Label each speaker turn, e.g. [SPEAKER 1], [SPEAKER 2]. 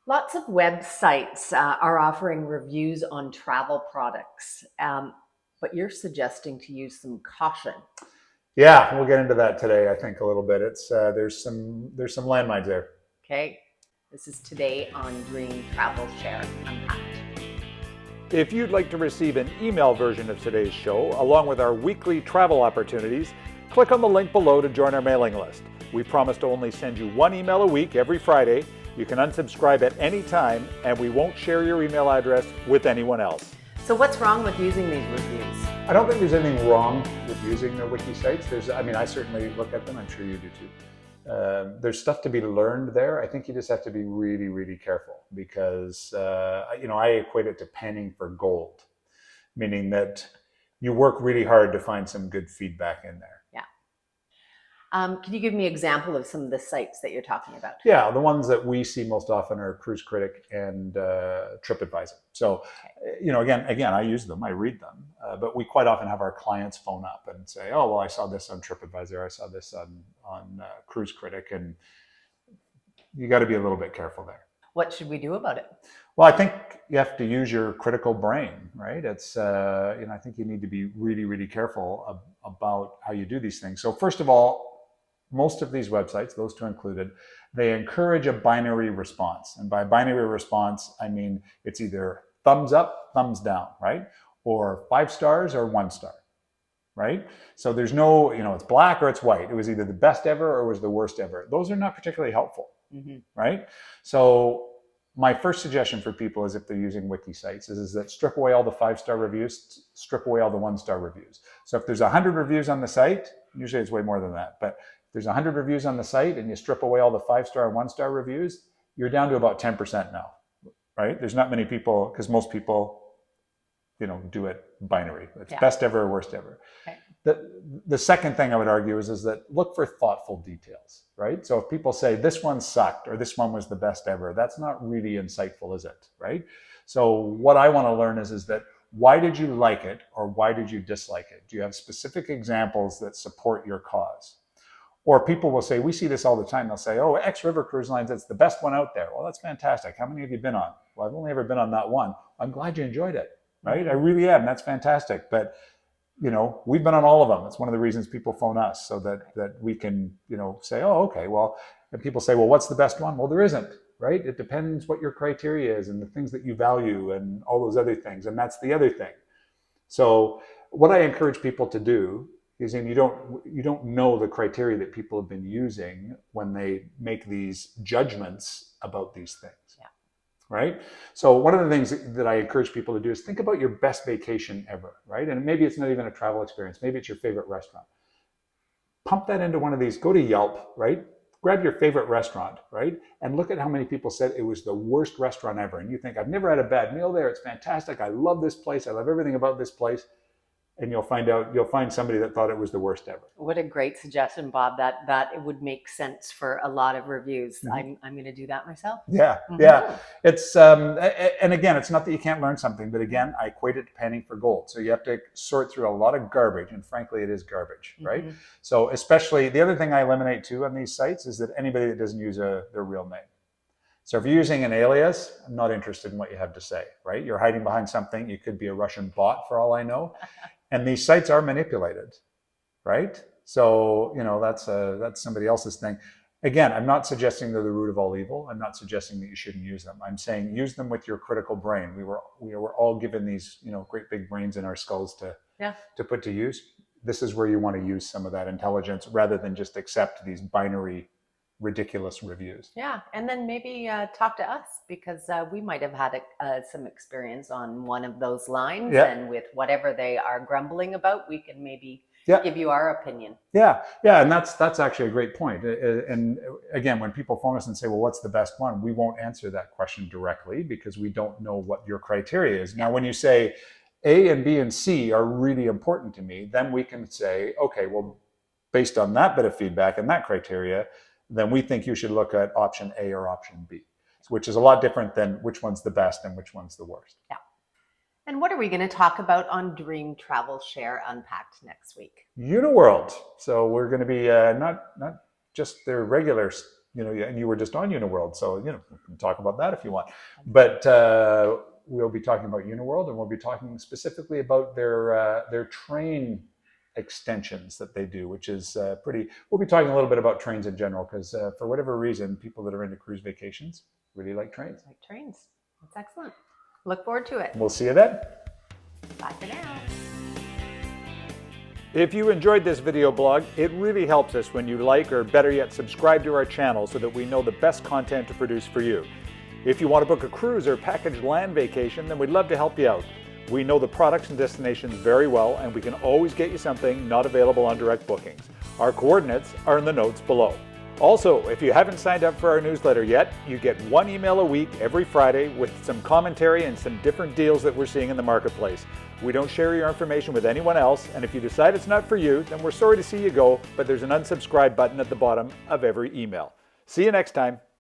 [SPEAKER 1] Lots of websites are offering reviews on travel products, but you're suggesting to use some caution.
[SPEAKER 2] Yeah, we'll get into that today. I think a little bit. It's there's some landmines there.
[SPEAKER 1] Okay, this is today on Dream Travel Share Unpacked.
[SPEAKER 3] If you'd like to receive an email version of today's show, along with our weekly travel opportunities, click on the link below to join our mailing list. We promise to only send you one email a week every Friday. You can unsubscribe at any time, and we won't share your email address with anyone else.
[SPEAKER 1] So what's wrong with using these reviews?
[SPEAKER 2] I don't think there's anything wrong with using the wiki sites. I certainly look at them. I'm sure you do too. There's stuff to be learned there. I think you just have to be really, really careful because, I equate it to panning for gold, meaning that you work really hard to find some good feedback in there.
[SPEAKER 1] Yeah. Can you give me an example of some of the sites that you're talking about?
[SPEAKER 2] Yeah, the ones that we see most often are Cruise Critic and TripAdvisor. So, again, I use them, I read them, but we quite often have our clients phone up and say, "Oh, well, I saw this on TripAdvisor, I saw this on Cruise Critic," and you got to be a little bit careful there.
[SPEAKER 1] What should we do about it?
[SPEAKER 2] Well, I think you have to use your critical brain, right? It's I think you need to be really, really careful about how you do these things. So, first of all, most of these websites, those two included, they encourage a binary response. And by binary response, I mean it's either thumbs up, thumbs down, right? Or 5 stars or 1 star, right? So there's no, it's black or it's white. It was either the best ever or it was the worst ever. Those are not particularly helpful, right? So my first suggestion for people is if they're using wiki sites is that strip away all the 5-star reviews, strip away all the 1-star reviews. So if there's 100 reviews on the site, usually it's way more than that, but there's 100 reviews on the site and you strip away all the 5-star and 1-star reviews, you're down to about 10% now, right? There's not many people, because most people, do it binary. It's best ever or worst ever.
[SPEAKER 1] Okay.
[SPEAKER 2] The second thing I would argue is that look for thoughtful details, right? So if people say this one sucked or this one was the best ever, that's not really insightful, is it, right? So what I want to learn is that why did you like it or why did you dislike it? Do you have specific examples that support your cause? Or people will say, we see this all the time. They'll say, oh, X River Cruise Lines, it's the best one out there. Well, that's fantastic. How many have you been on? Well, I've only ever been on that one. I'm glad you enjoyed it, right? I really am. That's fantastic. But, we've been on all of them. It's one of the reasons people phone us so that we can, say, oh, okay, well, and people say, well, what's the best one? Well, there isn't, right? It depends what your criteria is and the things that you value and all those other things. And that's the other thing. So what I encourage people to do is you don't know the criteria that people have been using when they make these judgments about these things.
[SPEAKER 1] Yeah.
[SPEAKER 2] Right? So one of the things that I encourage people to do is think about your best vacation ever, right? And maybe it's not even a travel experience. Maybe it's your favorite restaurant. Pump that into one of these. Go to Yelp, right? Grab your favorite restaurant, right? And look at how many people said it was the worst restaurant ever. And you think, I've never had a bad meal there. It's fantastic. I love this place. I love everything about this place. And you'll find somebody that thought it was the worst ever.
[SPEAKER 1] What a great suggestion, Bob. That it would make sense for a lot of reviews. I'm going to do that myself.
[SPEAKER 2] Yeah. It's and again, it's not that you can't learn something, but again, I equate it to panning for gold. So you have to sort through a lot of garbage, and frankly, it is garbage, right? So especially the other thing I eliminate too on these sites is that anybody that doesn't use their real name. So if you're using an alias, I'm not interested in what you have to say, right? You're hiding behind something. You could be a Russian bot for all I know. And these sites are manipulated, right? So, that's somebody else's thing. Again, I'm not suggesting they're the root of all evil. I'm not suggesting that you shouldn't use them. I'm saying use them with your critical brain. We were all given these, great big brains in our skulls to put to use. This is where you want to use some of that intelligence rather than just accept these binary, ridiculous reviews.
[SPEAKER 1] Yeah, and then maybe talk to us because we might have had some experience on one of those lines, and with whatever they are grumbling about, we can maybe give you our opinion.
[SPEAKER 2] Yeah, and that's actually a great point. And again, when people phone us and say, well, what's the best one? We won't answer that question directly because we don't know what your criteria is. Now, when you say A and B and C are really important to me, then we can say, okay, well, based on that bit of feedback and that criteria, then we think you should look at option A or option B, which is a lot different than which one's the best and which one's the worst.
[SPEAKER 1] Yeah. And what are we going to talk about on Dream Travel Share Unpacked next week?
[SPEAKER 2] Uniworld. So we're going to be not just their regular and you were just on Uniworld, so we can talk about that if you want. But we'll be talking about Uniworld, and we'll be talking specifically about their train extensions that they do, which is pretty. We'll be talking a little bit about trains in general, because for whatever reason, people that are into cruise vacations really like trains.
[SPEAKER 1] Like trains. That's excellent. Look forward to it.
[SPEAKER 2] We'll see you then.
[SPEAKER 1] Bye for now.
[SPEAKER 3] If you enjoyed this video blog, it really helps us when you like, or better yet, subscribe to our channel so that we know the best content to produce for you. If you want to book a cruise or packaged land vacation, then we'd love to help you out. We know the products and destinations very well, and we can always get you something not available on direct bookings. Our coordinates are in the notes below. Also, if you haven't signed up for our newsletter yet, you get 1 email a week every Friday with some commentary and some different deals that we're seeing in the marketplace. We don't share your information with anyone else, and if you decide it's not for you, then we're sorry to see you go, but there's an unsubscribe button at the bottom of every email. See you next time.